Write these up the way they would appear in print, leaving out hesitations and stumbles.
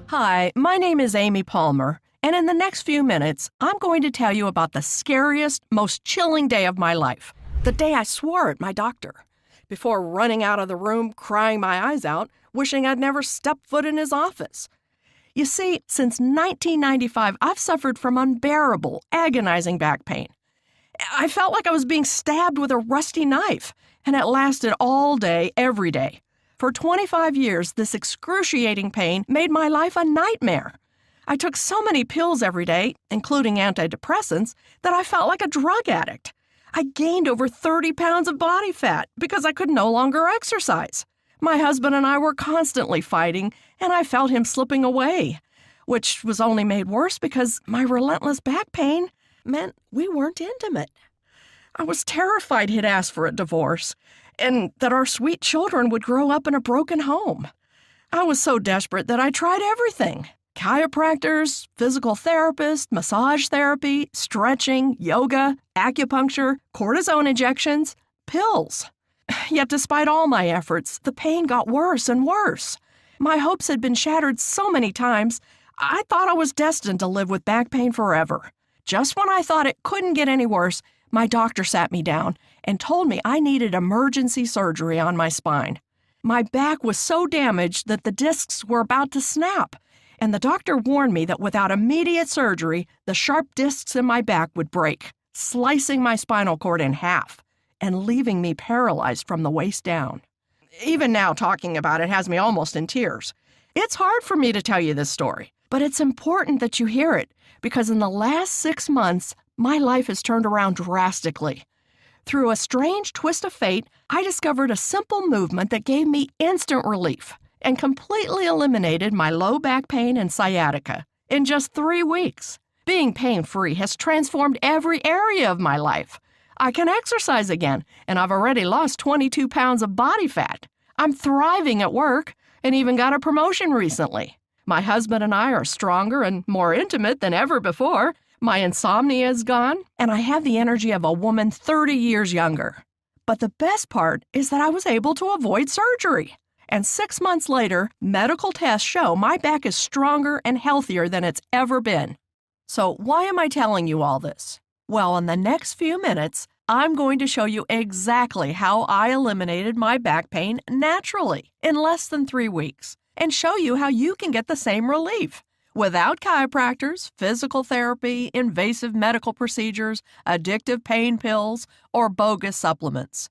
Hi, my name is Amy Palmer, and in the next few minutes, I'm going to tell you about the scariest, most chilling day of my life. The day I swore at my doctor, before running out of the room crying my eyes out, wishing I'd never stepped foot in his office. You see, since 1995, I've suffered from unbearable, agonizing back pain. I felt like I was being stabbed with a rusty knife, and it lasted all day, every day. For 25 years, this excruciating pain made my life a nightmare. I took so many pills every day, including antidepressants, that I felt like a drug addict. I gained over 30 pounds of body fat because I could no longer exercise. My husband and I were constantly fighting, and I felt him slipping away, which was only made worse because my relentless back pain meant we weren't intimate. I was terrified he'd ask for a divorce, and that our sweet children would grow up in a broken home. I was so desperate that I tried everything: chiropractors, physical therapists, massage therapy, stretching, yoga, acupuncture, cortisone injections, pills. Yet despite all my efforts, the pain got worse and worse. My hopes had been shattered so many times, I thought I was destined to live with back pain forever. Just when I thought it couldn't get any worse, my doctor sat me down and told me I needed emergency surgery on my spine. My back was so damaged that the discs were about to snap, and the doctor warned me that without immediate surgery, the sharp discs in my back would break, slicing my spinal cord in half and leaving me paralyzed from the waist down. Even now, talking about it has me almost in tears. It's hard for me to tell you this story, but it's important that you hear it, because in the last 6 months, my life has turned around drastically. Through a strange twist of fate, I discovered a simple movement that gave me instant relief and completely eliminated my low back pain and sciatica in just 3 weeks. Being pain-free has transformed every area of my life. I can exercise again, and I've already lost 22 pounds of body fat. I'm thriving at work and even got a promotion recently. My husband and I are stronger and more intimate than ever before. My insomnia is gone, and I have the energy of a woman 30 years younger. But the best part is that I was able to avoid surgery. And 6 months later, medical tests show my back is stronger and healthier than it's ever been. So why am I telling you all this? Well, in the next few minutes, I'm going to show you exactly how I eliminated my back pain naturally in less than 3 weeks, and show you how you can get the same relief without chiropractors, physical therapy, invasive medical procedures, addictive pain pills, or bogus supplements.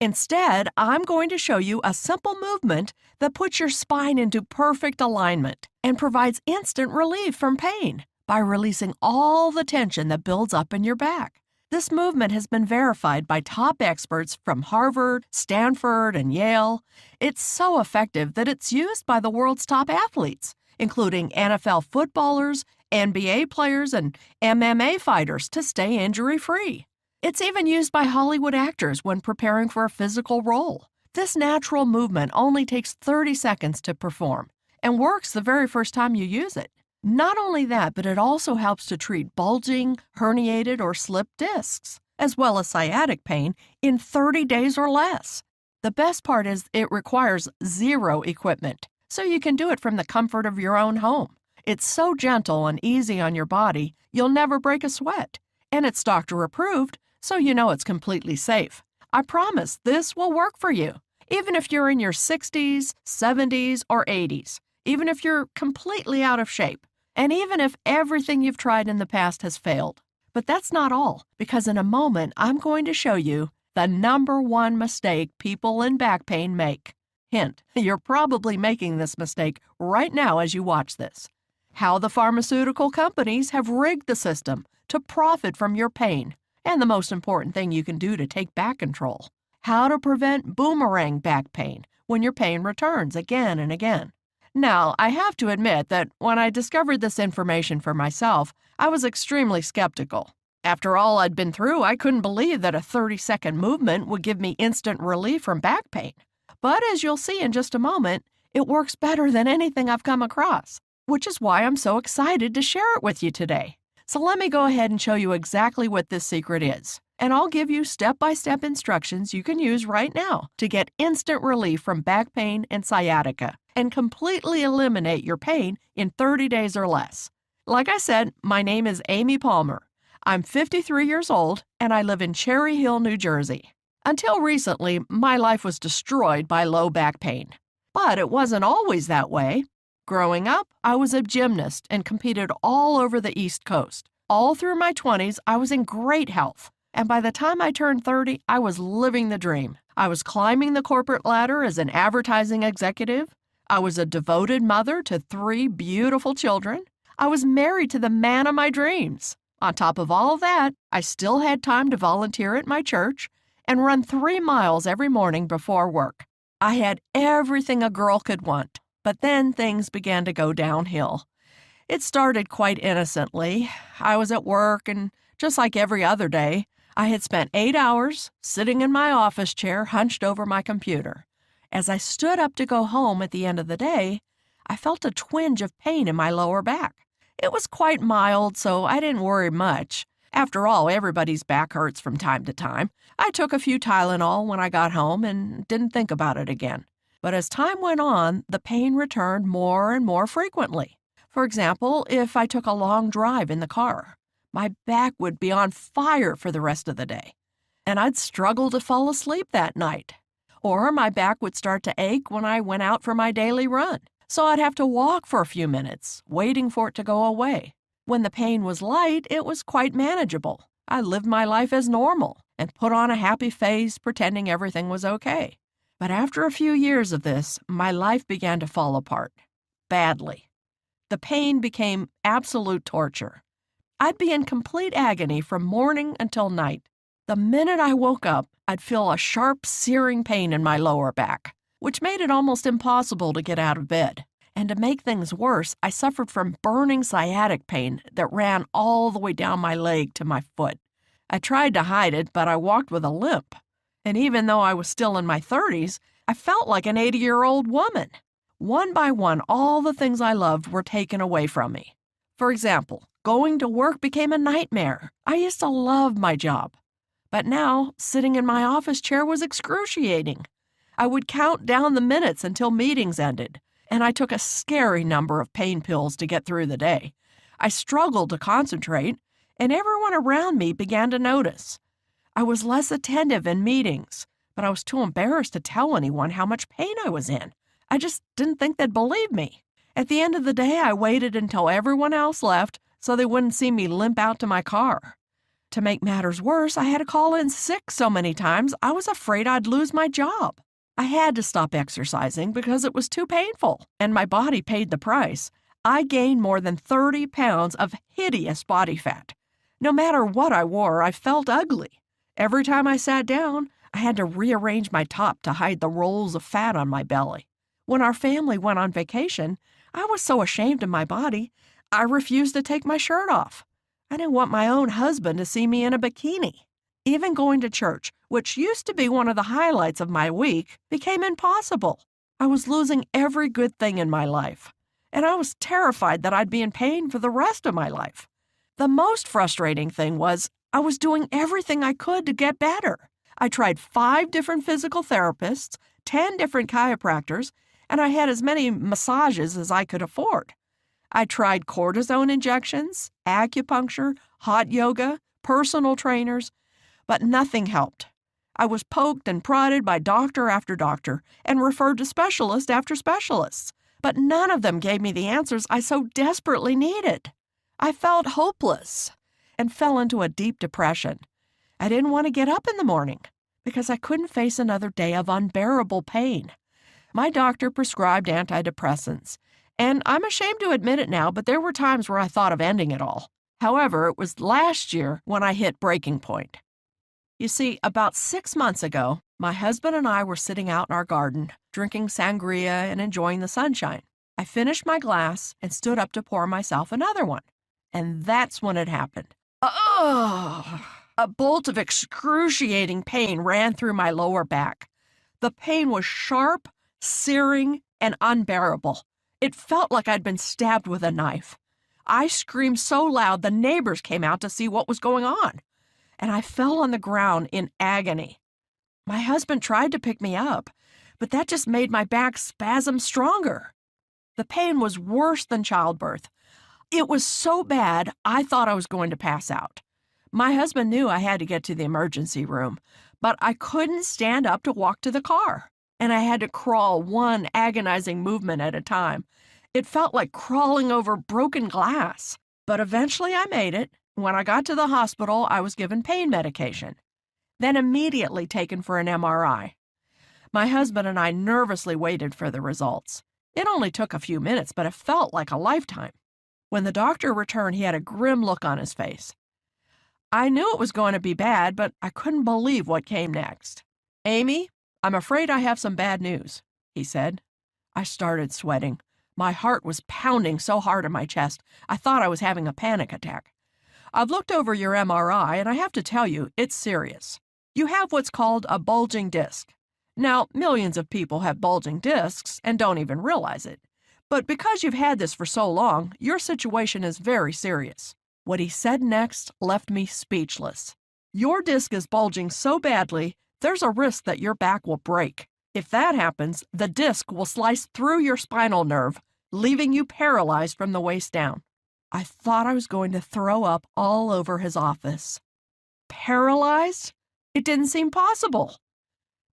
Instead, I'm going to show you a simple movement that puts your spine into perfect alignment and provides instant relief from pain by releasing all the tension that builds up in your back. This movement has been verified by top experts from Harvard, Stanford, and Yale. It's so effective that it's used by the world's top athletes, including NFL footballers, NBA players, and MMA fighters to stay injury-free. It's even used by Hollywood actors when preparing for a physical role. This natural movement only takes 30 seconds to perform and works the very first time you use it. Not only that, but it also helps to treat bulging, herniated, or slipped discs, as well as sciatic pain, in 30 days or less. The best part is it requires zero equipment, so you can do it from the comfort of your own home. It's so gentle and easy on your body, you'll never break a sweat. And it's doctor approved, so you know it's completely safe. I promise this will work for you, even if you're in your 60s, 70s, or 80s, even if you're completely out of shape, and even if everything you've tried in the past has failed. But that's not all, because in a moment I'm going to show you the #1 mistake people in back pain make. Hint, you're probably making this mistake right now as you watch this. How the pharmaceutical companies have rigged the system to profit from your pain, and the most important thing you can do to take back control. How to prevent boomerang back pain when your pain returns again and again. Now, I have to admit that when I discovered this information for myself, I was extremely skeptical. After all I'd been through, I couldn't believe that a 30-second movement would give me instant relief from back pain. But as you'll see in just a moment, it works better than anything I've come across, which is why I'm so excited to share it with you today. So let me go ahead and show you exactly what this secret is. and I'll give you step-by-step instructions you can use right now to get instant relief from back pain and sciatica and completely eliminate your pain in 30 days or less. Like I said, my name is Amy Palmer. I'm 53 years old, and I live in Cherry Hill, New Jersey. Until recently, my life was destroyed by low back pain. But it wasn't always that way. Growing up, I was a gymnast and competed all over the East Coast. All through my 20s, I was in great health. And by the time I turned 30, I was living the dream. I was climbing the corporate ladder as an advertising executive. I was a devoted mother to 3 beautiful children. I was married to the man of my dreams. On top of all of that, I still had time to volunteer at my church and run 3 miles every morning before work. I had everything a girl could want, but then things began to go downhill. It started quite innocently. I was at work, and just like every other day, I had spent 8 hours sitting in my office chair hunched over my computer. As I stood up to go home at the end of the day, I felt a twinge of pain in my lower back. It was quite mild, so I didn't worry much. After all, everybody's back hurts from time to time. I took a few Tylenol when I got home and didn't think about it again. But as time went on, the pain returned more and more frequently. For example, if I took a long drive in the car, my back would be on fire for the rest of the day, and I'd struggle to fall asleep that night. Or my back would start to ache when I went out for my daily run, so I'd have to walk for a few minutes, waiting for it to go away. When the pain was light, it was quite manageable. I lived my life as normal and put on a happy face, pretending everything was okay. But after a few years of this, my life began to fall apart. Badly. The pain became absolute torture. I'd be in complete agony from morning until night. The minute I woke up, I'd feel a sharp, searing pain in my lower back, which made it almost impossible to get out of bed. And to make things worse, I suffered from burning sciatic pain that ran all the way down my leg to my foot. I tried to hide it, but I walked with a limp. And even though I was still in my 30s, I felt like an 80-year-old woman. One by one, all the things I loved were taken away from me. For example, going to work became a nightmare. I used to love my job. But now, sitting in my office chair was excruciating. I would count down the minutes until meetings ended, and I took a scary number of pain pills to get through the day. I struggled to concentrate, and everyone around me began to notice. I was less attentive in meetings, but I was too embarrassed to tell anyone how much pain I was in. I just didn't think they'd believe me. At the end of the day, I waited until everyone else left so they wouldn't see me limp out to my car. To make matters worse, I had to call in sick so many times I was afraid I'd lose my job. I had to stop exercising because it was too painful, and my body paid the price. I gained more than 30 pounds of hideous body fat. No matter what I wore, I felt ugly. Every time I sat down, I had to rearrange my top to hide the rolls of fat on my belly. When our family went on vacation, I was so ashamed of my body, I refused to take my shirt off. I didn't want my own husband to see me in a bikini. Even going to church, which used to be one of the highlights of my week, became impossible. I was losing every good thing in my life, and I was terrified that I'd be in pain for the rest of my life. The most frustrating thing was I was doing everything I could to get better. I tried 5 different physical therapists, 10 different chiropractors, and I had as many massages as I could afford. I tried cortisone injections, acupuncture, hot yoga, personal trainers, but nothing helped. I was poked and prodded by doctor after doctor and referred to specialist after specialists, but none of them gave me the answers I so desperately needed. I felt hopeless and fell into a deep depression. I didn't want to get up in the morning because I couldn't face another day of unbearable pain. My doctor prescribed antidepressants, and I'm ashamed to admit it now, but there were times where I thought of ending it all. However, it was last year when I hit breaking point. You see, about 6 months ago, my husband and I were sitting out in our garden, drinking sangria and enjoying the sunshine. I finished my glass and stood up to pour myself another one. And that's when it happened. Ugh! A bolt of excruciating pain ran through my lower back. The pain was sharp, searing, and unbearable. It felt like I'd been stabbed with a knife. I screamed so loud the neighbors came out to see what was going on. and I fell on the ground in agony. My husband tried to pick me up, but that just made my back spasm stronger. The pain was worse than childbirth. It was so bad, I thought I was going to pass out. My husband knew I had to get to the emergency room, but I couldn't stand up to walk to the car, and I had to crawl one agonizing movement at a time. It felt like crawling over broken glass, but eventually I made it. When I got to the hospital, I was given pain medication, then immediately taken for an MRI. My husband and I nervously waited for the results. It only took a few minutes, but it felt like a lifetime. When the doctor returned, he had a grim look on his face. I knew it was going to be bad, but I couldn't believe what came next. "Amy, I'm afraid I have some bad news," he said. I started sweating. My heart was pounding so hard in my chest, I thought I was having a panic attack. "I've looked over your MRI, and I have to tell you, it's serious. You have what's called a bulging disc. Now, millions of people have bulging discs and don't even realize it. But because you've had this for so long, your situation is very serious." What he said next left me speechless. "Your disc is bulging so badly, there's a risk that your back will break. If that happens, the disc will slice through your spinal nerve, leaving you paralyzed from the waist down." I thought I was going to throw up all over his office. Paralyzed? It didn't seem possible.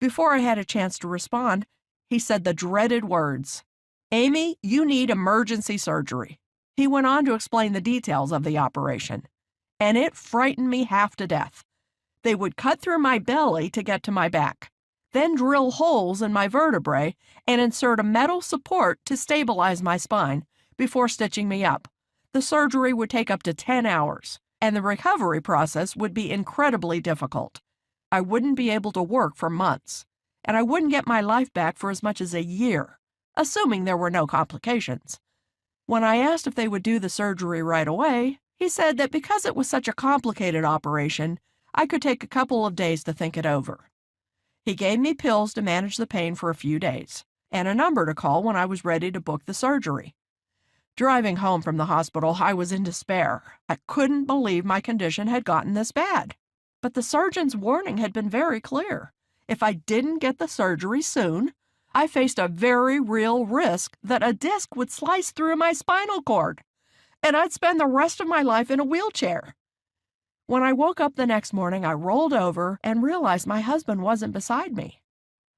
Before I had a chance to respond, he said the dreaded words, "Amy, you need emergency surgery." He went on to explain the details of the operation, and it frightened me half to death. They would cut through my belly to get to my back, then drill holes in my vertebrae and insert a metal support to stabilize my spine before stitching me up. The surgery would take up to 10 hours, and the recovery process would be incredibly difficult. I wouldn't be able to work for months, and I wouldn't get my life back for as much as a year, assuming there were no complications. When I asked if they would do the surgery right away, he said that because it was such a complicated operation, I could take a couple of days to think it over. He gave me pills to manage the pain for a few days, and a number to call when I was ready to book the surgery. Driving home from the hospital, I was in despair. I couldn't believe my condition had gotten this bad. But the surgeon's warning had been very clear. If I didn't get the surgery soon, I faced a very real risk that a disc would slice through my spinal cord, and I'd spend the rest of my life in a wheelchair. When I woke up the next morning, I rolled over and realized my husband wasn't beside me.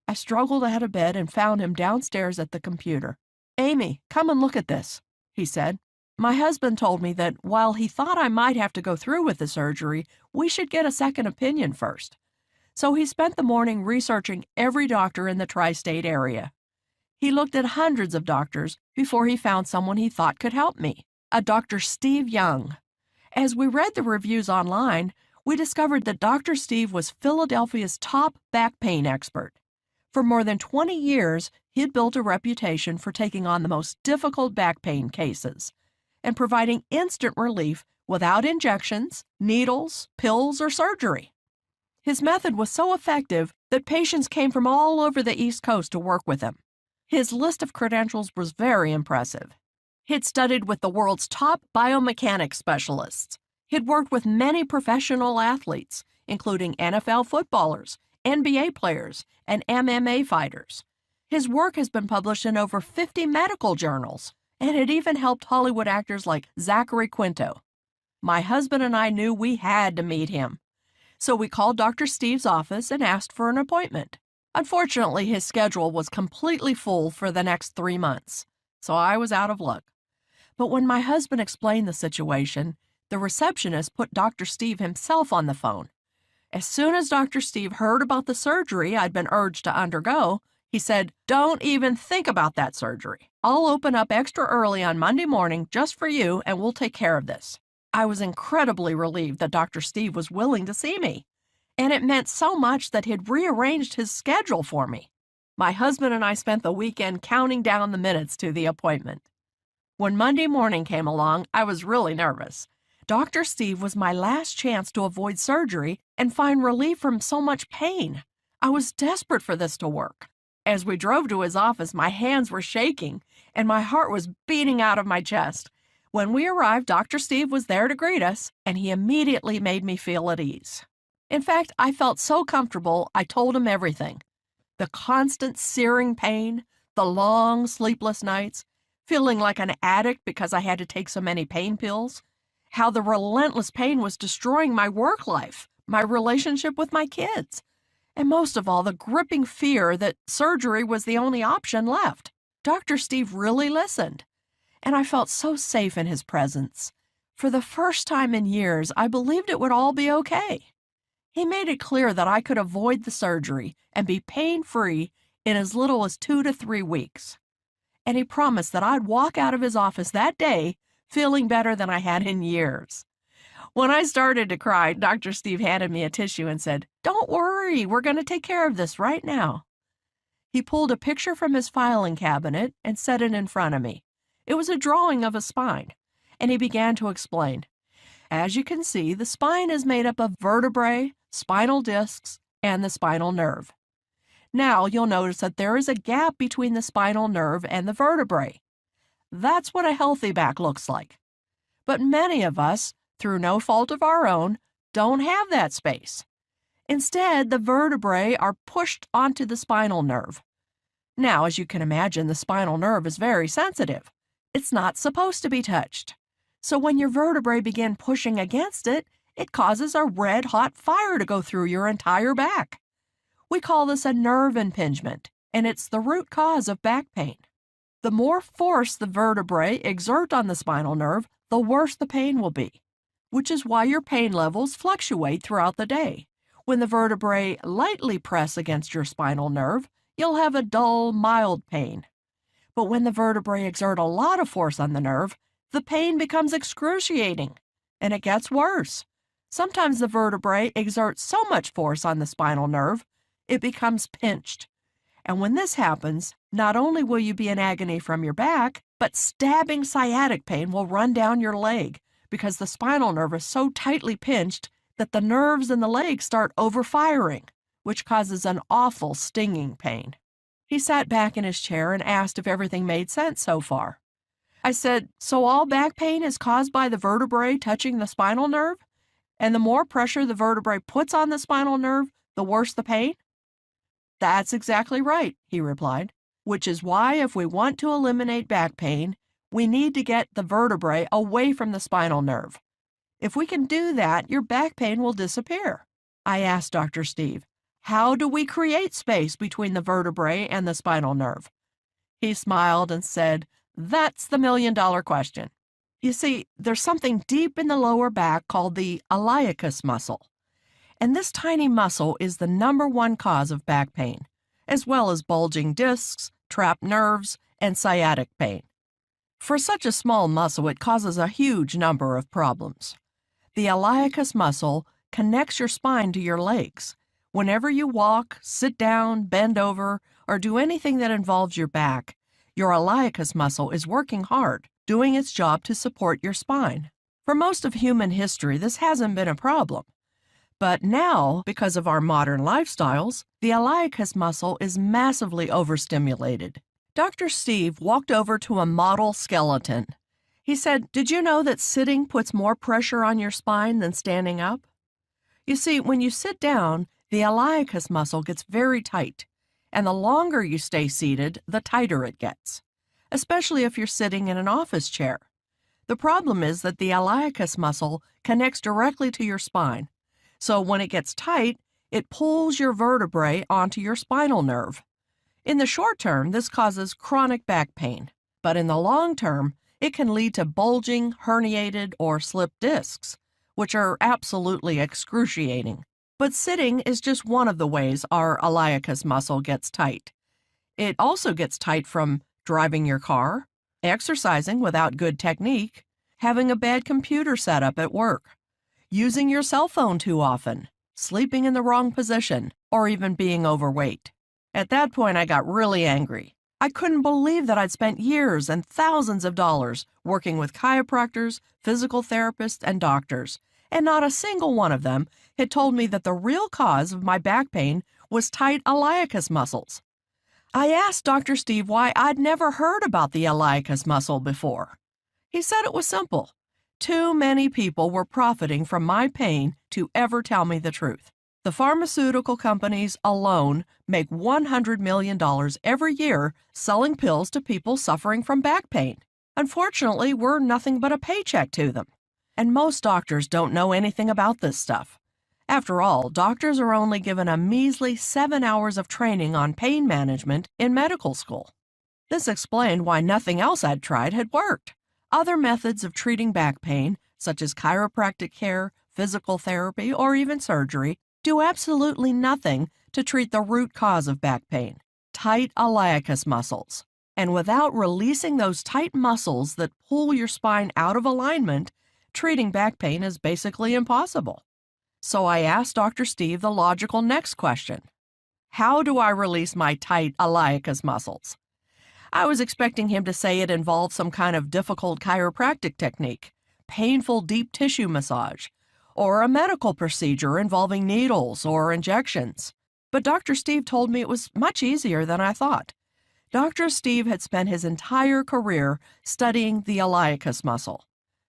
I struggled out of bed and found him downstairs at the computer. "Amy, come and look at this," he said. My husband told me that while he thought I might have to go through with the surgery, we should get a second opinion first. So he spent the morning researching every doctor in the tri-state area. He looked at hundreds of doctors before he found someone he thought could help me, a Dr. Steve Young. As we read the reviews online, we discovered that Dr. Steve was Philadelphia's top back pain expert. For more than 20 years, he'd built a reputation for taking on the most difficult back pain cases and providing instant relief without injections, needles, pills, or surgery. His method was so effective that patients came from all over the East Coast to work with him. His list of credentials was very impressive. He'd studied with the world's top biomechanics specialists. He'd worked with many professional athletes, including NFL footballers, NBA players, and MMA fighters. His work has been published in over 50 medical journals, and it even helped Hollywood actors like Zachary Quinto. My husband and I knew we had to meet him. So we called Dr. Steve's office and asked for an appointment. Unfortunately, his schedule was completely full for the next 3 months, so I was out of luck. But when my husband explained the situation, the receptionist put Dr. Steve himself on the phone. As soon as Dr. Steve heard about the surgery I'd been urged to undergo, he said, "Don't even think about that surgery. I'll open up extra early on Monday morning just for you, and we'll take care of this." I was incredibly relieved that Dr. Steve was willing to see me, and it meant so much that he'd rearranged his schedule for me. My husband and I spent the weekend counting down the minutes to the appointment. When Monday morning came along, I was really nervous. Dr. Steve was my last chance to avoid surgery and find relief from so much pain. I was desperate for this to work. As we drove to his office, my hands were shaking, and my heart was beating out of my chest. When we arrived, Dr. Steve was there to greet us, and he immediately made me feel at ease. In fact, I felt so comfortable, I told him everything. The constant searing pain, the long sleepless nights, feeling like an addict because I had to take so many pain pills, how the relentless pain was destroying my work life, my relationship with my kids, and most of all, the gripping fear that surgery was the only option left. Dr. Steve really listened, and I felt so safe in his presence. For the first time in years, I believed it would all be okay. He made it clear that I could avoid the surgery and be pain-free in as little as 2 to 3 weeks. And he promised that I'd walk out of his office that day feeling better than I had in years. When I started to cry, Dr. Steve handed me a tissue and said, "Don't worry, we're going to take care of this right now." He pulled a picture from his filing cabinet and set it in front of me. It was a drawing of a spine, and he began to explain. As you can see, the spine is made up of vertebrae, spinal discs, and the spinal nerve. Now you'll notice that there is a gap between the spinal nerve and the vertebrae. That's what a healthy back looks like. But many of us, through no fault of our own, don't have that space. Instead, the vertebrae are pushed onto the spinal nerve. Now, as you can imagine, the spinal nerve is very sensitive. It's not supposed to be touched. So when your vertebrae begin pushing against it, it causes a red-hot fire to go through your entire back. We call this a nerve impingement, and it's the root cause of back pain. The more force the vertebrae exert on the spinal nerve, the worse the pain will be, which is why your pain levels fluctuate throughout the day. When the vertebrae lightly press against your spinal nerve, you'll have a dull, mild pain. But when the vertebrae exert a lot of force on the nerve, the pain becomes excruciating, and it gets worse. Sometimes the vertebrae exert so much force on the spinal nerve, it becomes pinched. And when this happens, not only will you be in agony from your back, but stabbing sciatic pain will run down your leg because the spinal nerve is so tightly pinched that the nerves in the leg start overfiring, which causes an awful stinging pain. He sat back in his chair and asked if everything made sense so far. I said, "So all back pain is caused by the vertebrae touching the spinal nerve? And the more pressure the vertebrae puts on the spinal nerve, the worse the pain?" "That's exactly right," he replied, "which is why if we want to eliminate back pain, we need to get the vertebrae away from the spinal nerve. If we can do that, your back pain will disappear." I asked Dr. Steve, "How do we create space between the vertebrae and the spinal nerve?" He smiled and said, "That's the million-dollar question. You see, there's something deep in the lower back called the iliacus muscle. And this tiny muscle is the #1 cause of back pain, as well as bulging discs, trapped nerves, and sciatic pain. For such a small muscle, it causes a huge number of problems. The iliacus muscle connects your spine to your legs. Whenever you walk, sit down, bend over, or do anything that involves your back, your iliacus muscle is working hard, doing its job to support your spine. For most of human history, this hasn't been a problem. But now, because of our modern lifestyles, the iliacus muscle is massively overstimulated. Dr. Steve walked over to a model skeleton. He said, "Did you know that sitting puts more pressure on your spine than standing up?" You see, when you sit down, the iliacus muscle gets very tight, and the longer you stay seated, the tighter it gets, especially if you're sitting in an office chair. The problem is that the iliacus muscle connects directly to your spine. So when it gets tight, it pulls your vertebrae onto your spinal nerve. In the short term, this causes chronic back pain, but in the long term, it can lead to bulging, herniated, or slipped discs, which are absolutely excruciating. But sitting is just one of the ways our iliacus muscle gets tight. It also gets tight from driving your car, exercising without good technique, having a bad computer setup at work, using your cell phone too often, sleeping in the wrong position, or even being overweight. At that point, I got really angry. I couldn't believe that I'd spent years and thousands of dollars working with chiropractors, physical therapists, and doctors, and not a single one of them had told me that the real cause of my back pain was tight iliacus muscles. I asked Dr. Steve why I'd never heard about the iliacus muscle before. He said it was simple. Too many people were profiting from my pain to ever tell me the truth. The pharmaceutical companies alone make $100 million every year selling pills to people suffering from back pain. Unfortunately, we're nothing but a paycheck to them. And most doctors don't know anything about this stuff. After all, doctors are only given a measly 7 hours of training on pain management in medical school. This explained why nothing else I'd tried had worked. Other methods of treating back pain, such as chiropractic care, physical therapy, or even surgery, do absolutely nothing to treat the root cause of back pain, tight iliacus muscles. And without releasing those tight muscles that pull your spine out of alignment, treating back pain is basically impossible. So I asked Dr. Steve the logical next question. How do I release my tight iliacus muscles? I was expecting him to say it involved some kind of difficult chiropractic technique, painful deep tissue massage, or a medical procedure involving needles or injections. But Dr. Steve told me it was much easier than I thought. Dr. Steve had spent his entire career studying the iliacus muscle.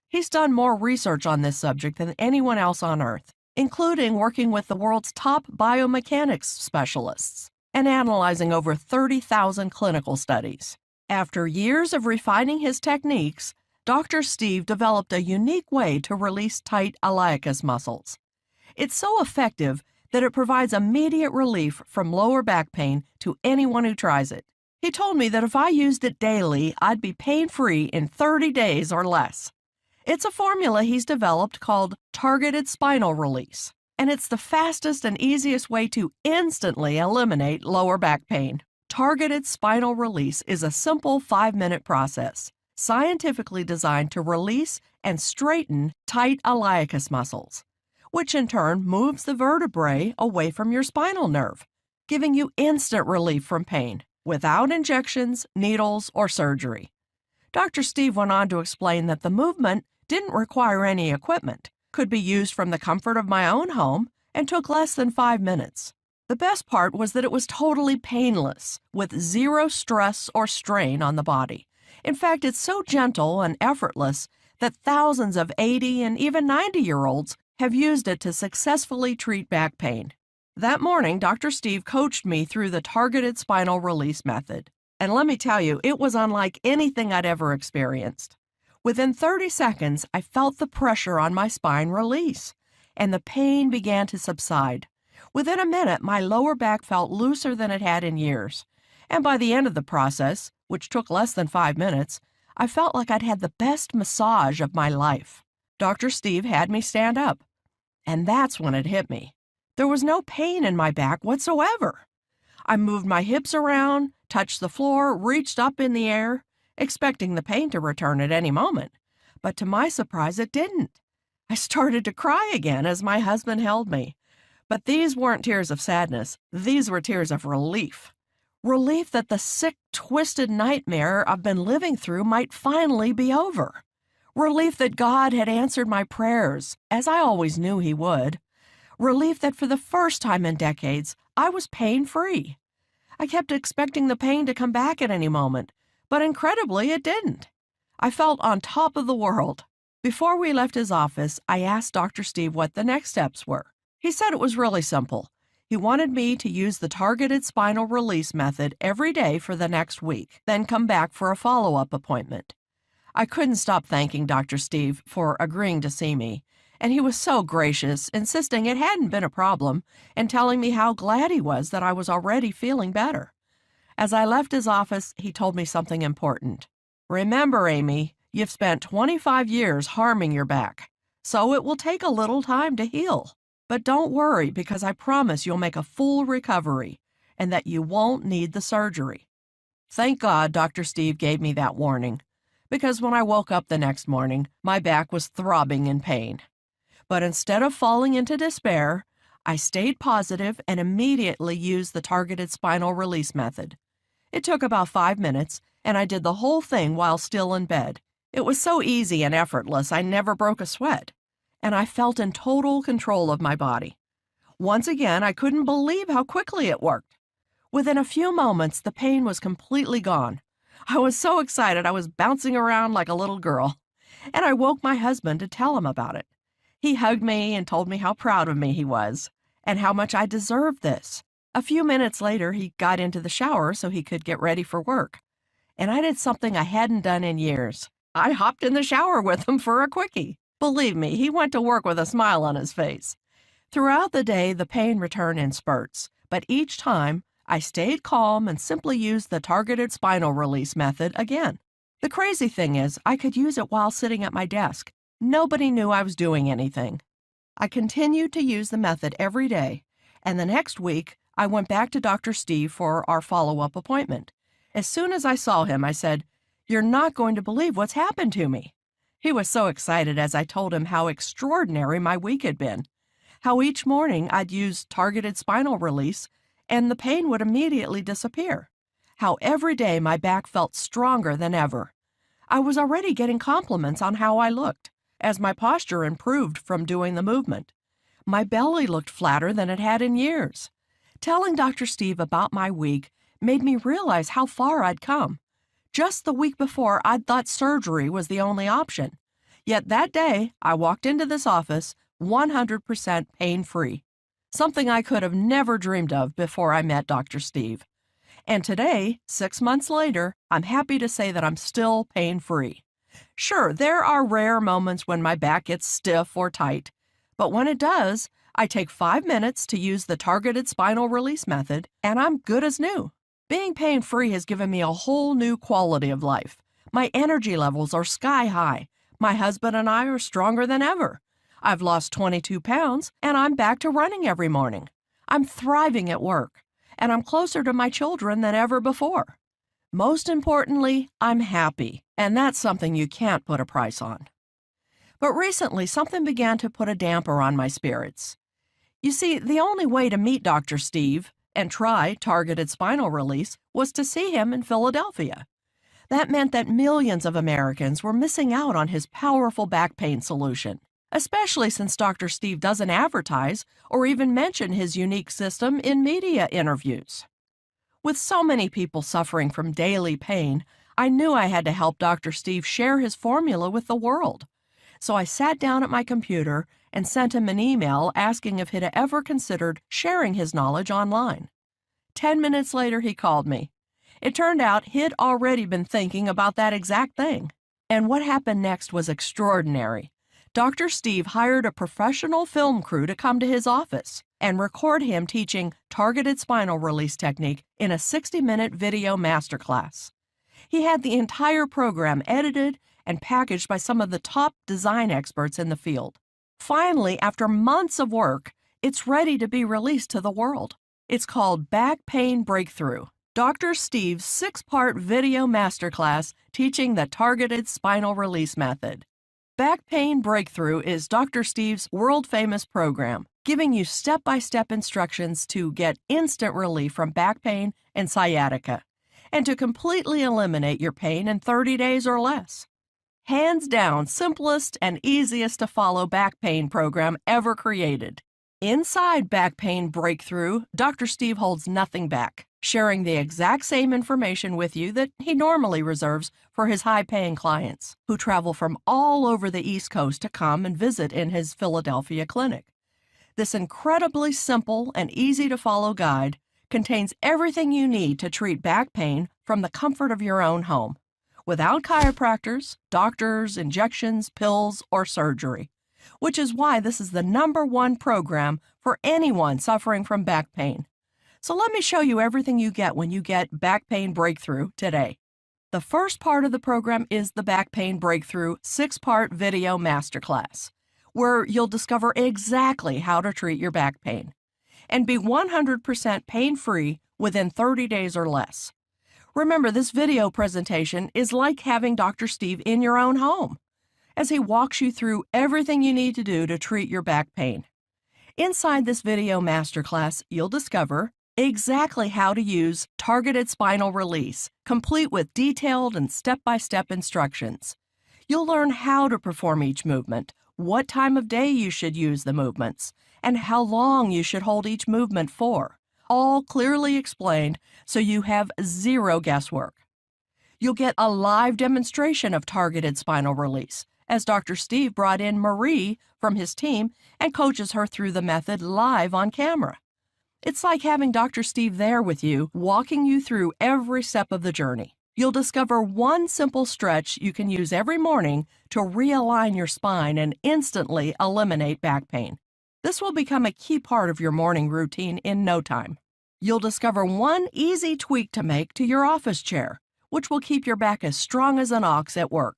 He's done more research on this subject than anyone else on Earth, including working with the world's top biomechanics specialists and analyzing over 30,000 clinical studies. After years of refining his techniques, Dr. Steve developed a unique way to release tight iliacus muscles. It's so effective that it provides immediate relief from lower back pain to anyone who tries it. He told me that if I used it daily, I'd be pain-free in 30 days or less. It's a formula he's developed called targeted spinal release, and it's the fastest and easiest way to instantly eliminate lower back pain. Targeted spinal release is a simple 5-minute process, scientifically designed to release and straighten tight iliacus muscles, which in turn moves the vertebrae away from your spinal nerve, giving you instant relief from pain, without injections, needles, or surgery. Dr. Steve went on to explain that the movement didn't require any equipment, could be used from the comfort of my own home, and took less than 5 minutes. The best part was that it was totally painless, with zero stress or strain on the body. In fact, it's so gentle and effortless that thousands of 80 and even 90-year-olds have used it to successfully treat back pain. That morning, Dr. Steve coached me through the targeted spinal release method. And let me tell you, it was unlike anything I'd ever experienced. Within 30 seconds, I felt the pressure on my spine release, and the pain began to subside. Within a minute, my lower back felt looser than it had in years. And by the end of the process, which took less than 5 minutes, I felt like I'd had the best massage of my life. Dr. Steve had me stand up. And that's when it hit me. There was no pain in my back whatsoever. I moved my hips around, touched the floor, reached up in the air, expecting the pain to return at any moment. But to my surprise, it didn't. I started to cry again as my husband held me. But these weren't tears of sadness. These were tears of relief. Relief that the sick, twisted nightmare I've been living through might finally be over. Relief that God had answered my prayers, as I always knew He would. Relief that for the first time in decades, I was pain-free. I kept expecting the pain to come back at any moment, but incredibly, it didn't. I felt on top of the world. Before we left his office, I asked Dr. Steve what the next steps were. He said it was really simple. He wanted me to use the targeted spinal release method every day for the next week, then come back for a follow-up appointment. I couldn't stop thanking Dr. Steve for agreeing to see me, and he was so gracious, insisting it hadn't been a problem and telling me how glad he was that I was already feeling better. As I left his office, he told me something important. Remember, Amy, you've spent 25 years harming your back, so it will take a little time to heal. But don't worry, because I promise you'll make a full recovery and that you won't need the surgery. Thank God Dr. Steve gave me that warning, because when I woke up the next morning, my back was throbbing in pain. But instead of falling into despair, I stayed positive and immediately used the targeted spinal release method. It took about 5 minutes, and I did the whole thing while still in bed. It was so easy and effortless, I never broke a sweat, and I felt in total control of my body. Once again, I couldn't believe how quickly it worked. Within a few moments, the pain was completely gone. I was so excited I was bouncing around like a little girl, and I woke my husband to tell him about it. He hugged me and told me how proud of me he was, and how much I deserved this. A few minutes later, he got into the shower so he could get ready for work. And I did something I hadn't done in years. I hopped in the shower with him for a quickie. Believe me, he went to work with a smile on his face. Throughout the day, the pain returned in spurts, but each time, I stayed calm and simply used the targeted spinal release method again. The crazy thing is, I could use it while sitting at my desk. Nobody knew I was doing anything. I continued to use the method every day, and the next week, I went back to Dr. Steve for our follow-up appointment. As soon as I saw him, I said, "You're not going to believe what's happened to me." He was so excited as I told him how extraordinary my week had been, how each morning I'd use targeted spinal release and the pain would immediately disappear, how every day my back felt stronger than ever. I was already getting compliments on how I looked, as my posture improved from doing the movement. My belly looked flatter than it had in years. Telling Dr. Steve about my week made me realize how far I'd come. Just the week before, I'd thought surgery was the only option. Yet that day, I walked into this office 100% pain-free, something I could have never dreamed of before I met Dr. Steve. And today, 6 months later, I'm happy to say that I'm still pain-free. Sure, there are rare moments when my back gets stiff or tight, but when it does, I take 5 minutes to use the targeted spinal release method, and I'm good as new. Being pain-free has given me a whole new quality of life. My energy levels are sky high. My husband and I are stronger than ever. I've lost 22 pounds, and I'm back to running every morning. I'm thriving at work, and I'm closer to my children than ever before. Most importantly, I'm happy, and that's something you can't put a price on. But recently, something began to put a damper on my spirits. You see, the only way to meet Dr. Steve and try targeted spinal release was to see him in Philadelphia. That meant that millions of Americans were missing out on his powerful back pain solution, especially since Dr. Steve doesn't advertise or even mention his unique system in media interviews. With so many people suffering from daily pain, I knew I had to help Dr. Steve share his formula with the world. So I sat down at my computer and sent him an email asking if he'd ever considered sharing his knowledge online. 10 minutes later, he called me. It turned out he'd already been thinking about that exact thing. And what happened next was extraordinary. Dr. Steve hired a professional film crew to come to his office and record him teaching targeted spinal release technique in a 60-minute video masterclass. He had the entire program edited and packaged by some of the top design experts in the field. Finally, after months of work, it's ready to be released to the world. It's called Back Pain Breakthrough, Dr. Steve's 6-part video masterclass teaching the targeted spinal release method. Back Pain Breakthrough is Dr. Steve's world-famous program, giving you step-by-step instructions to get instant relief from back pain and sciatica, and to completely eliminate your pain in 30 days or less. Hands down, simplest and easiest to follow back pain program ever created. Inside Back Pain Breakthrough, Dr. Steve holds nothing back, sharing the exact same information with you that he normally reserves for his high-paying clients, who travel from all over the East Coast to come and visit in his Philadelphia clinic. This incredibly simple and easy-to-follow guide contains everything you need to treat back pain from the comfort of your own home, without chiropractors, doctors, injections, pills, or surgery, which is why this is the #1 program for anyone suffering from back pain. So let me show you everything you get when you get Back Pain Breakthrough today. The first part of the program is the Back Pain Breakthrough 6-part video masterclass, where you'll discover exactly how to treat your back pain and be 100% pain-free within 30 days or less. Remember, this video presentation is like having Dr. Steve in your own home, as he walks you through everything you need to do to treat your back pain. Inside this video masterclass, you'll discover exactly how to use targeted spinal release, complete with detailed and step-by-step instructions. You'll learn how to perform each movement, what time of day you should use the movements, and how long you should hold each movement for, all clearly explained so you have zero guesswork. You'll get a live demonstration of targeted spinal release, as Dr. Steve brought in Marie from his team and coaches her through the method live on camera. It's like having Dr. Steve there with you, walking you through every step of the journey. You'll discover one simple stretch you can use every morning to realign your spine and instantly eliminate back pain. This will become a key part of your morning routine in no time. You'll discover one easy tweak to make to your office chair, which will keep your back as strong as an ox at work.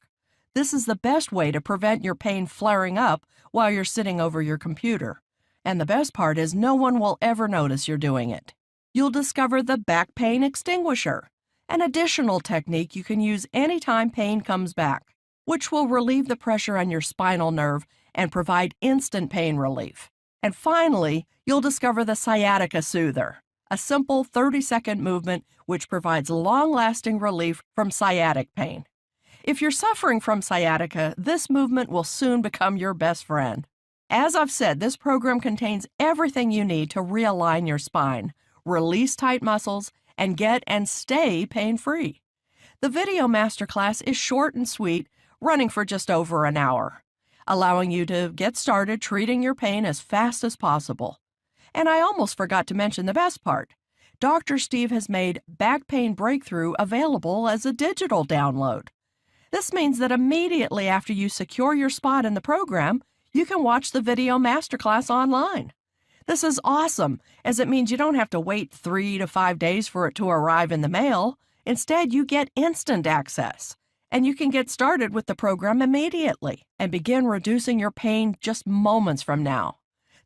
This is the best way to prevent your pain flaring up while you're sitting over your computer. And the best part is no one will ever notice you're doing it. You'll discover the back pain extinguisher, an additional technique you can use anytime pain comes back, which will relieve the pressure on your spinal nerve and provide instant pain relief. And finally, you'll discover the sciatica soother, a simple 30-second movement which provides long-lasting relief from sciatic pain. If you're suffering from sciatica, this movement will soon become your best friend. As I've said, this program contains everything you need to realign your spine, release tight muscles, and get and stay pain-free. The video masterclass is short and sweet, running for just over an hour, allowing you to get started treating your pain as fast as possible. And I almost forgot to mention the best part. Dr. Steve has made Back Pain Breakthrough available as a digital download. This means that immediately after you secure your spot in the program, you can watch the video masterclass online. This is awesome, as it means you don't have to wait 3 to 5 days for it to arrive in the mail. Instead, you get instant access, and you can get started with the program immediately and begin reducing your pain just moments from now.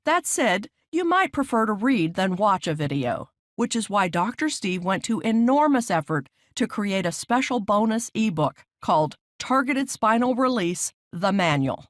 That said, you might prefer to read than watch a video, which is why Dr. Steve went to enormous effort to create a special bonus ebook called Targeted Spinal Release, the Manual,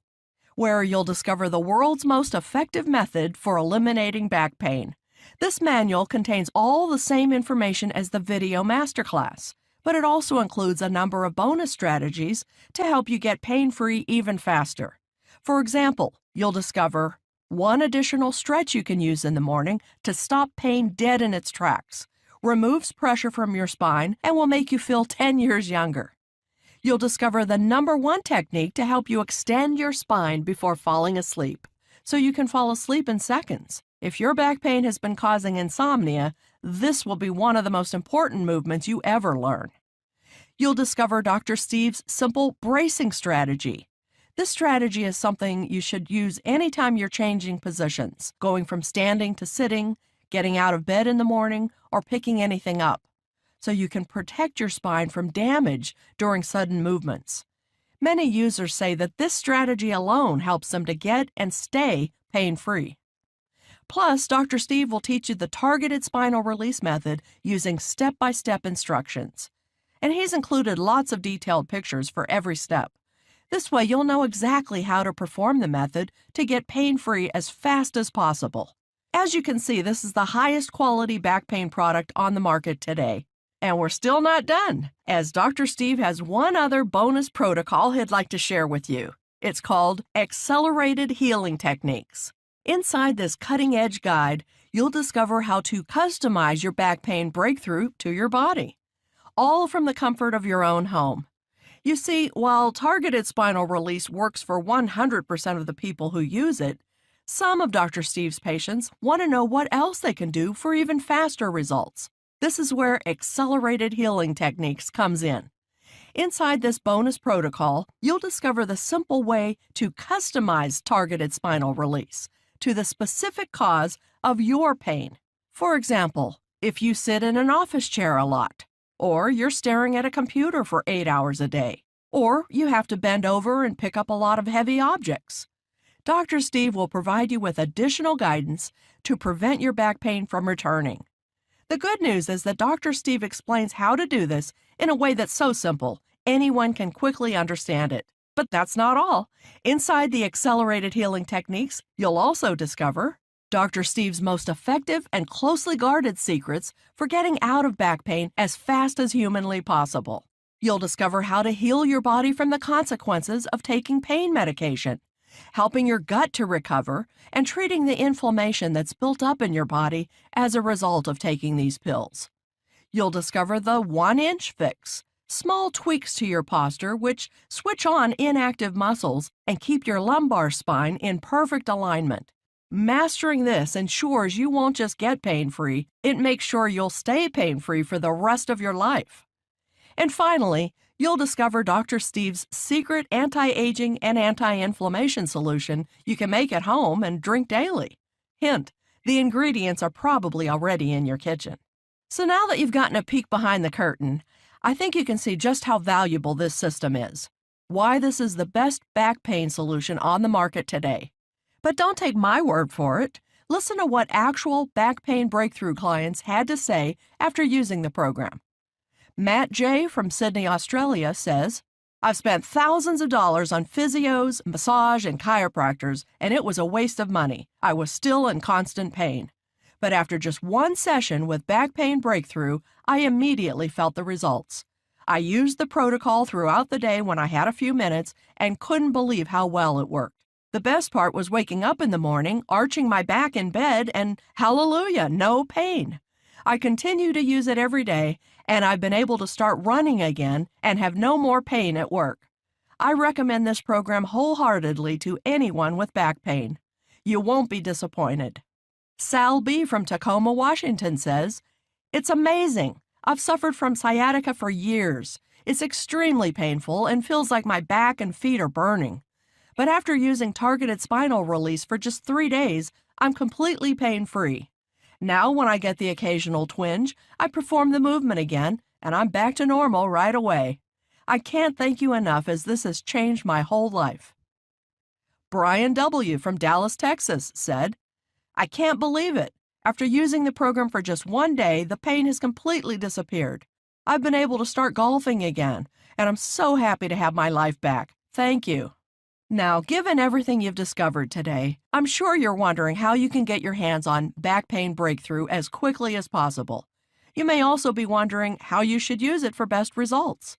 where you'll discover the world's most effective method for eliminating back pain. This manual contains all the same information as the video masterclass, but it also includes a number of bonus strategies to help you get pain-free even faster. For example, you'll discover one additional stretch you can use in the morning to stop pain dead in its tracks, removes pressure from your spine, and will make you feel 10 years younger. You'll discover the #1 technique to help you extend your spine before falling asleep, so you can fall asleep in seconds. If your back pain has been causing insomnia, this will be one of the most important movements you ever learn. You'll discover Dr. Steve's simple bracing strategy. This strategy is something you should use anytime you're changing positions, going from standing to sitting, getting out of bed in the morning, or picking anything up, so you can protect your spine from damage during sudden movements. Many users say that this strategy alone helps them to get and stay pain-free. Plus, Dr. Steve will teach you the targeted spinal release method using step-by-step instructions. And he's included lots of detailed pictures for every step. This way, you'll know exactly how to perform the method to get pain-free as fast as possible. As you can see, this is the highest quality back pain product on the market today. And we're still not done, as Dr. Steve has one other bonus protocol he'd like to share with you. It's called Accelerated Healing Techniques. Inside this cutting-edge guide, you'll discover how to customize your back pain breakthrough to your body, all from the comfort of your own home. You see, while targeted spinal release works for 100% of the people who use it, some of Dr. Steve's patients want to know what else they can do for even faster results. This is where Accelerated Healing Techniques comes in. Inside this bonus protocol, you'll discover the simple way to customize targeted spinal release to the specific cause of your pain. For example, if you sit in an office chair a lot, or you're staring at a computer for 8 hours a day, or you have to bend over and pick up a lot of heavy objects. Dr. Steve will provide you with additional guidance to prevent your back pain from returning. The good news is that Dr. Steve explains how to do this in a way that's so simple, anyone can quickly understand it. But that's not all. Inside the Accelerated Healing Techniques, you'll also discover Dr. Steve's most effective and closely guarded secrets for getting out of back pain as fast as humanly possible. You'll discover how to heal your body from the consequences of taking pain medication, helping your gut to recover, and treating the inflammation that's built up in your body as a result of taking these pills. You'll discover the 1-inch fix, Small tweaks to your posture, which switch on inactive muscles and keep your lumbar spine in perfect alignment. Mastering this ensures you won't just get pain-free, it makes sure you'll stay pain-free for the rest of your life. And finally, you'll discover Dr. Steve's secret anti-aging and anti-inflammation solution you can make at home and drink daily. Hint, the ingredients are probably already in your kitchen. So now that you've gotten a peek behind the curtain, I think you can see just how valuable this system is, why this is the best back pain solution on the market today. But don't take my word for it. Listen to what actual back pain breakthrough clients had to say after using the program. Matt J. from Sydney, Australia says, "I've spent thousands of dollars on physios, massage, and chiropractors, and it was a waste of money. I was still in constant pain. But after just one session with Back Pain Breakthrough, I immediately felt the results. I used the protocol throughout the day when I had a few minutes and couldn't believe how well it worked. The best part was waking up in the morning, arching my back in bed, and hallelujah, no pain. I continue to use it every day, and I've been able to start running again and have no more pain at work. I recommend this program wholeheartedly to anyone with back pain. You won't be disappointed." Sal B. from Tacoma, Washington says, "It's amazing. I've suffered from sciatica for years. It's extremely painful and feels like my back and feet are burning. But after using targeted spinal release for just 3 days, I'm completely pain-free. Now when I get the occasional twinge, I perform the movement again, and I'm back to normal right away. I can't thank you enough as this has changed my whole life." Brian W. from Dallas, Texas said, "I can't believe it. After using the program for just 1 day, the pain has completely disappeared. I've been able to start golfing again, and I'm so happy to have my life back. Thank you." Now, given everything you've discovered today, I'm sure you're wondering how you can get your hands on Back Pain Breakthrough as quickly as possible. You may also be wondering how you should use it for best results.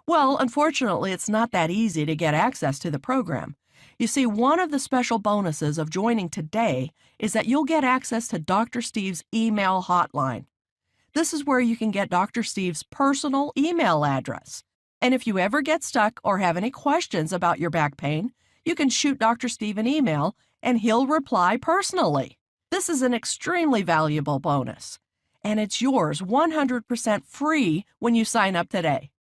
Well, unfortunately, it's not that easy to get access to the program. You see, one of the special bonuses of joining today is that you'll get access to Dr. Steve's email hotline. This is where you can get Dr. Steve's personal email address. And if you ever get stuck or have any questions about your back pain, you can shoot Dr. Steve an email and he'll reply personally. This is an extremely valuable bonus, and it's yours 100% free when you sign up today.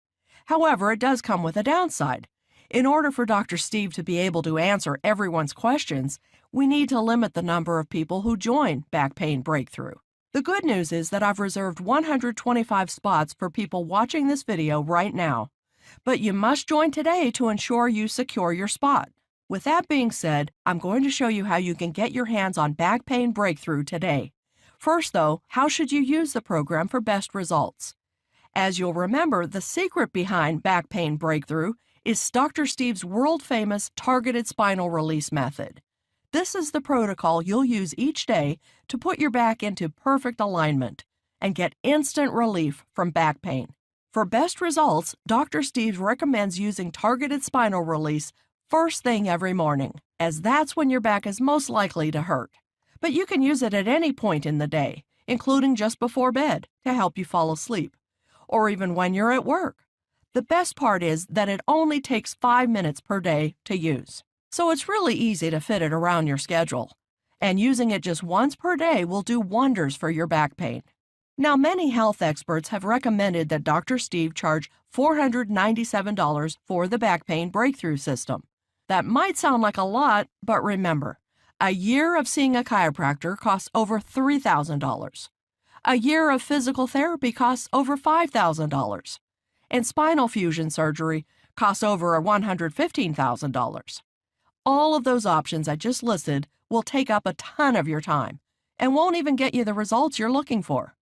However, it does come with a downside. In order for Dr. Steve to be able to answer everyone's questions, we need to limit the number of people who join Back Pain Breakthrough. The good news is that I've reserved 125 spots for people watching this video right now. But you must join today to ensure you secure your spot. With that being said, I'm going to show you how you can get your hands on Back Pain Breakthrough today. First, though, how should you use the program for best results? As you'll remember, the secret behind Back Pain Breakthrough is Dr. Steve's world-famous targeted spinal release method. This is the protocol you'll use each day to put your back into perfect alignment and get instant relief from back pain. For best results, Dr. Steve recommends using targeted spinal release first thing every morning, as that's when your back is most likely to hurt. But you can use it at any point in the day, including just before bed, to help you fall asleep, or even when you're at work. The best part is that it only takes 5 minutes per day to use, so it's really easy to fit it around your schedule. And using it just once per day will do wonders for your back pain. Now, many health experts have recommended that Dr. Steve charge $497 for the Back Pain Breakthrough System. That might sound like a lot, but remember, a year of seeing a chiropractor costs over $3,000. A year of physical therapy costs over $5,000. And spinal fusion surgery costs over $115,000. All of those options I just listed will take up a ton of your time and won't even get you the results you're looking for.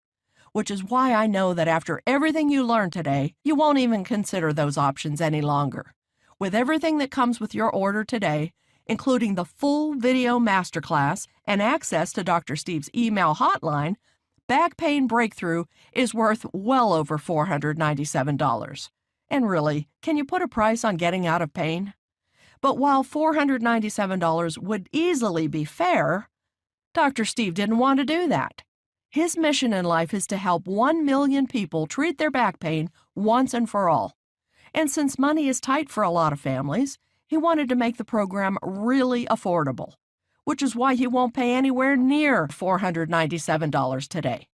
Which is why I know that after everything you learned today, you won't even consider those options any longer. With everything that comes with your order today, including the full video masterclass and access to Dr. Steve's email hotline, Back Pain Breakthrough is worth well over $497. And really, can you put a price on getting out of pain? But while $497 would easily be fair, Dr. Steve didn't want to do that. His mission in life is to help 1 million people treat their back pain once and for all. And since money is tight for a lot of families, he wanted to make the program really affordable, which is why you won't pay anywhere near $497 today.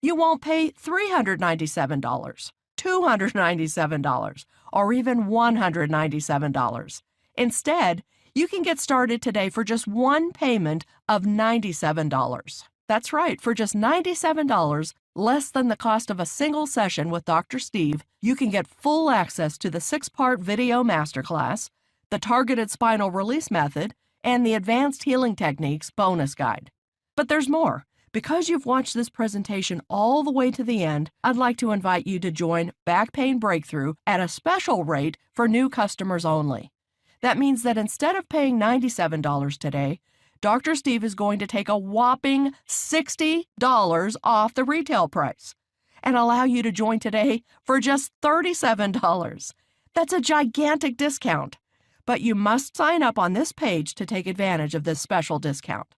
You won't pay $397, $297, or even $197. Instead, you can get started today for just one payment of $97. That's right, for just $97, less than the cost of a single session with Dr. Steve, you can get full access to the 6-part video masterclass, the targeted spinal release method, and the advanced healing techniques bonus guide. But there's more. Because you've watched this presentation all the way to the end, I'd like to invite you to join Back Pain Breakthrough at a special rate for new customers only. That means that instead of paying $97 today, Dr. Steve is going to take a whopping $60 off the retail price and allow you to join today for just $37. That's a gigantic discount, but you must sign up on this page to take advantage of this special discount.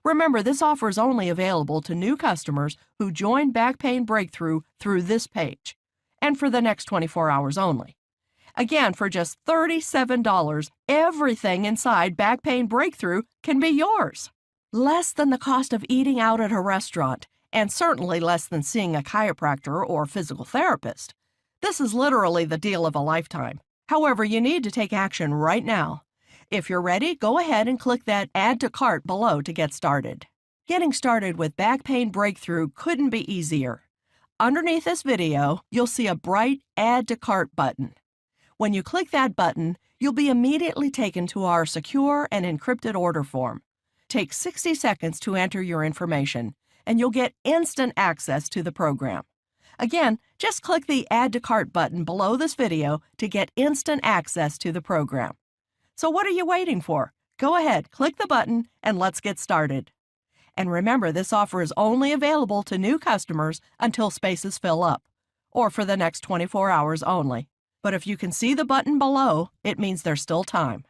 Remember, this offer is only available to new customers who join Back Pain Breakthrough through this page, and for the next 24 hours only. Again, for just $37, everything inside Back Pain Breakthrough can be yours. Less than the cost of eating out at a restaurant, and certainly less than seeing a chiropractor or physical therapist. This is literally the deal of a lifetime. However, you need to take action right now. If you're ready, go ahead and click that Add to Cart below to get started. Getting started with Back Pain Breakthrough couldn't be easier. Underneath this video, you'll see a bright Add to Cart button. When you click that button, you'll be immediately taken to our secure and encrypted order form. Take 60 seconds to enter your information, and you'll get instant access to the program. Again, just click the Add to Cart button below this video to get instant access to the program. So what are you waiting for? Go ahead, click the button, and let's get started. And remember, this offer is only available to new customers until spaces fill up, or for the next 24 hours only. But if you can see the button below, it means there's still time.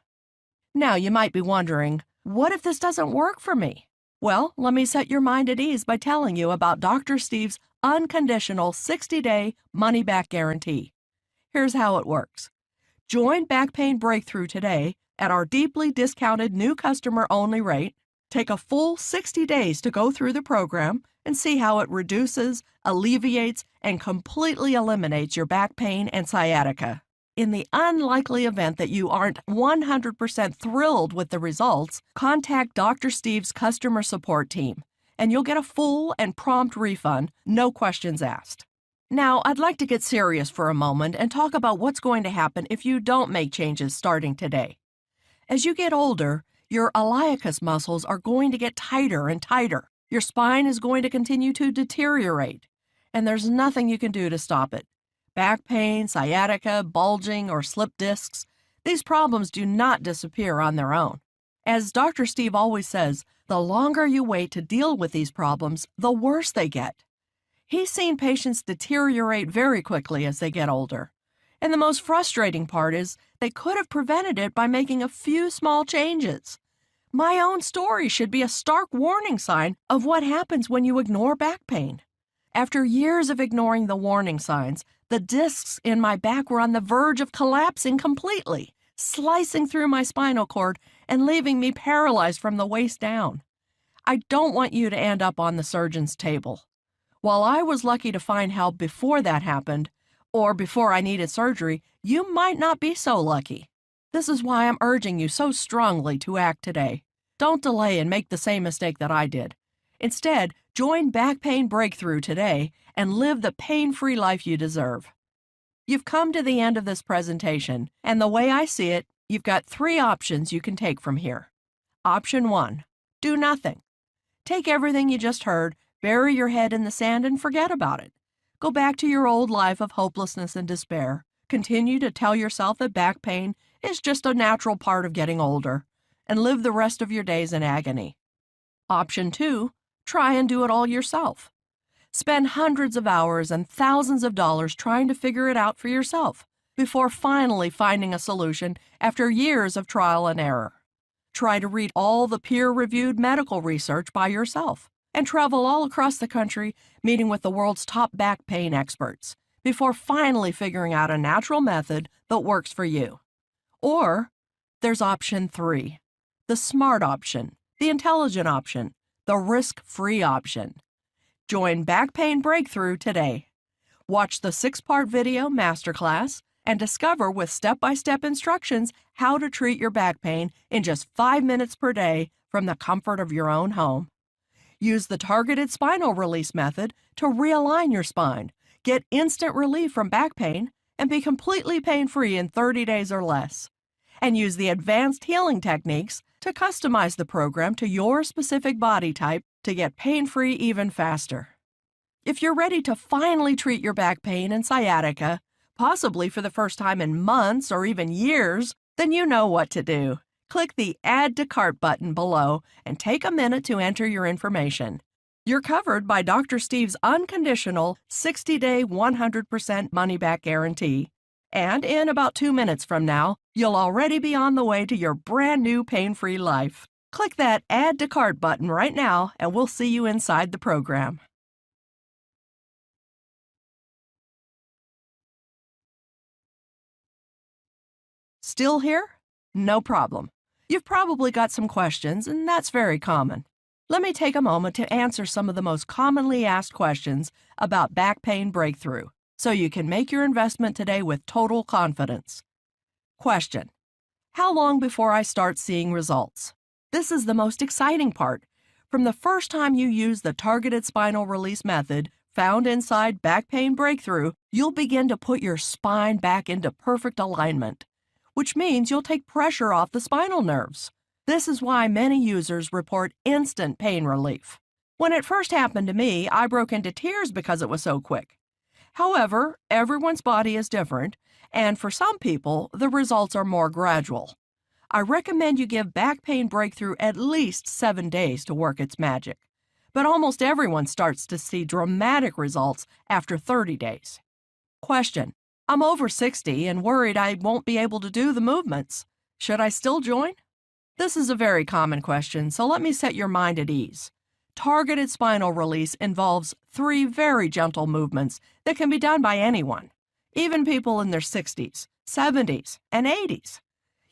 Now, you might be wondering, what if this doesn't work for me? Well, let me set your mind at ease by telling you about Dr. Steve's unconditional 60-day money-back guarantee. Here's how it works. Join Back Pain Breakthrough today at our deeply discounted new customer-only rate. Take a full 60 days to go through the program and see how it reduces, alleviates, and completely eliminates your back pain and sciatica. In the unlikely event that you aren't 100% thrilled with the results, contact Dr. Steve's customer support team, and you'll get a full and prompt refund, no questions asked. Now, I'd like to get serious for a moment and talk about what's going to happen if you don't make changes starting today. As you get older, your iliacus muscles are going to get tighter and tighter. Your spine is going to continue to deteriorate, and there's nothing you can do to stop it. Back pain, sciatica, bulging, or slipped discs, these problems do not disappear on their own. As Dr. Steve always says, the longer you wait to deal with these problems, the worse they get. He's seen patients deteriorate very quickly as they get older. And the most frustrating part is they could have prevented it by making a few small changes. My own story should be a stark warning sign of what happens when you ignore back pain. After years of ignoring the warning signs, the discs in my back were on the verge of collapsing completely, slicing through my spinal cord and leaving me paralyzed from the waist down. I don't want you to end up on the surgeon's table. While I was lucky to find help before that happened, or before I needed surgery, you might not be so lucky. This is why I'm urging you so strongly to act today. Don't delay and make the same mistake that I did. Instead, join Back Pain Breakthrough today and live the pain-free life you deserve. You've come to the end of this presentation, and the way I see it, you've got 3 options you can take from here. Option 1, do nothing. Take everything you just heard, bury your head in the sand, and forget about it. Go back to your old life of hopelessness and despair. Continue to tell yourself that back pain is just a natural part of getting older, and live the rest of your days in agony. Option 2, try and do it all yourself. Spend hundreds of hours and thousands of dollars trying to figure it out for yourself before finally finding a solution after years of trial and error. Try to read all the peer-reviewed medical research by yourself. and travel all across the country meeting with the world's top back pain experts before finally figuring out a natural method that works for you. Or there's option 3, the smart option, the intelligent option, the risk-free option. Join Back Pain Breakthrough today. Watch the 6-part video masterclass and discover with step-by-step instructions how to treat your back pain in just 5 minutes per day from the comfort of your own home. Use the targeted spinal release method to realign your spine, get instant relief from back pain, and be completely pain-free in 30 days or less. And use the advanced healing techniques to customize the program to your specific body type to get pain-free even faster. If you're ready to finally treat your back pain and sciatica, possibly for the first time in months or even years, then you know what to do. Click the Add to Cart button below and take a minute to enter your information. You're covered by Dr. Steve's unconditional 60-day 100% money-back guarantee. And in about 2 minutes from now, you'll already be on the way to your brand new pain-free life. Click that Add to Cart button right now and we'll see you inside the program. Still here? No problem. You've probably got some questions, and that's very common. Let me take a moment to answer some of the most commonly asked questions about back pain breakthrough, so you can make your investment today with total confidence. Question: how long before I start seeing results? This is the most exciting part. From the first time you use the targeted spinal release method found inside Back Pain Breakthrough, you'll begin to put your spine back into perfect alignment, which means you'll take pressure off the spinal nerves. This is why many users report instant pain relief. When it first happened to me, I broke into tears because it was so quick. However, everyone's body is different, and for some people, the results are more gradual. I recommend you give Back Pain Breakthrough at least 7 days to work its magic, but almost everyone starts to see dramatic results after 30 days. Question: I'm over 60 and worried I won't be able to do the movements. Should I still join? This is a very common question, so let me set your mind at ease. Targeted spinal release involves 3 very gentle movements that can be done by anyone, even people in their 60s, 70s, and 80s.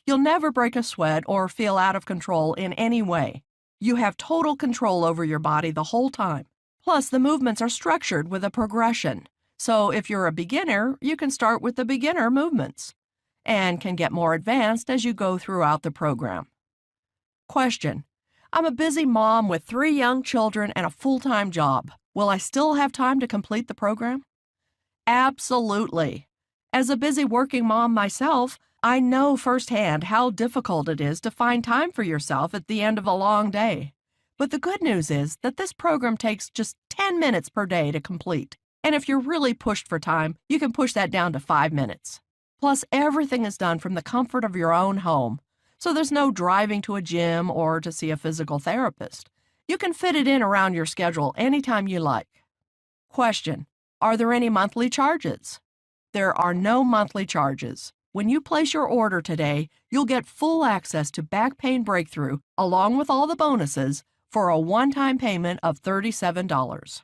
You'll never break a sweat or feel out of control in any way. You have total control over your body the whole time. Plus, the movements are structured with a progression. So if you're a beginner, you can start with the beginner movements and can get more advanced as you go throughout the program. Question: I'm a busy mom with 3 young children and a full-time job. Will I still have time to complete the program? Absolutely. As a busy working mom myself, I know firsthand how difficult it is to find time for yourself at the end of a long day. But the good news is that this program takes just 10 minutes per day to complete. And if you're really pushed for time, you can push that down to 5 minutes. Plus, everything is done from the comfort of your own home, so there's no driving to a gym or to see a physical therapist. You can fit it in around your schedule anytime you like. Question: are there any monthly charges? There are no monthly charges. When you place your order today, you'll get full access to Back Pain Breakthrough along with all the bonuses for a one-time payment of $37.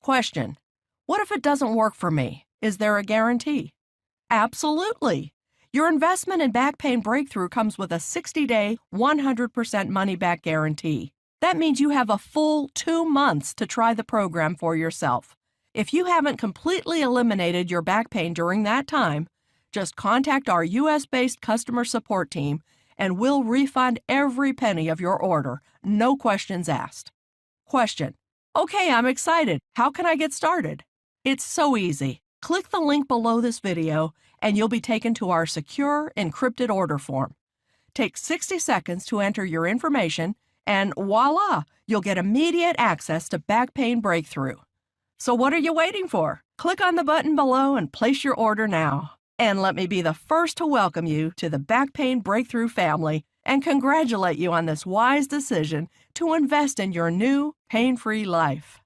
Question: what if it doesn't work for me? Is there a guarantee? Absolutely. Your investment in Back Pain Breakthrough comes with a 60-day, 100% money-back guarantee. That means you have a full 2 months to try the program for yourself. If you haven't completely eliminated your back pain during that time, just contact our U.S.-based customer support team and we'll refund every penny of your order, no questions asked. Question: okay, I'm excited. How can I get started? It's so easy. Click the link below this video and you'll be taken to our secure, encrypted order form. Take 60 seconds to enter your information and voila, you'll get immediate access to Back Pain Breakthrough. So what are you waiting for? Click on the button below and place your order now. And let me be the first to welcome you to the Back Pain Breakthrough family and congratulate you on this wise decision to invest in your new pain-free life.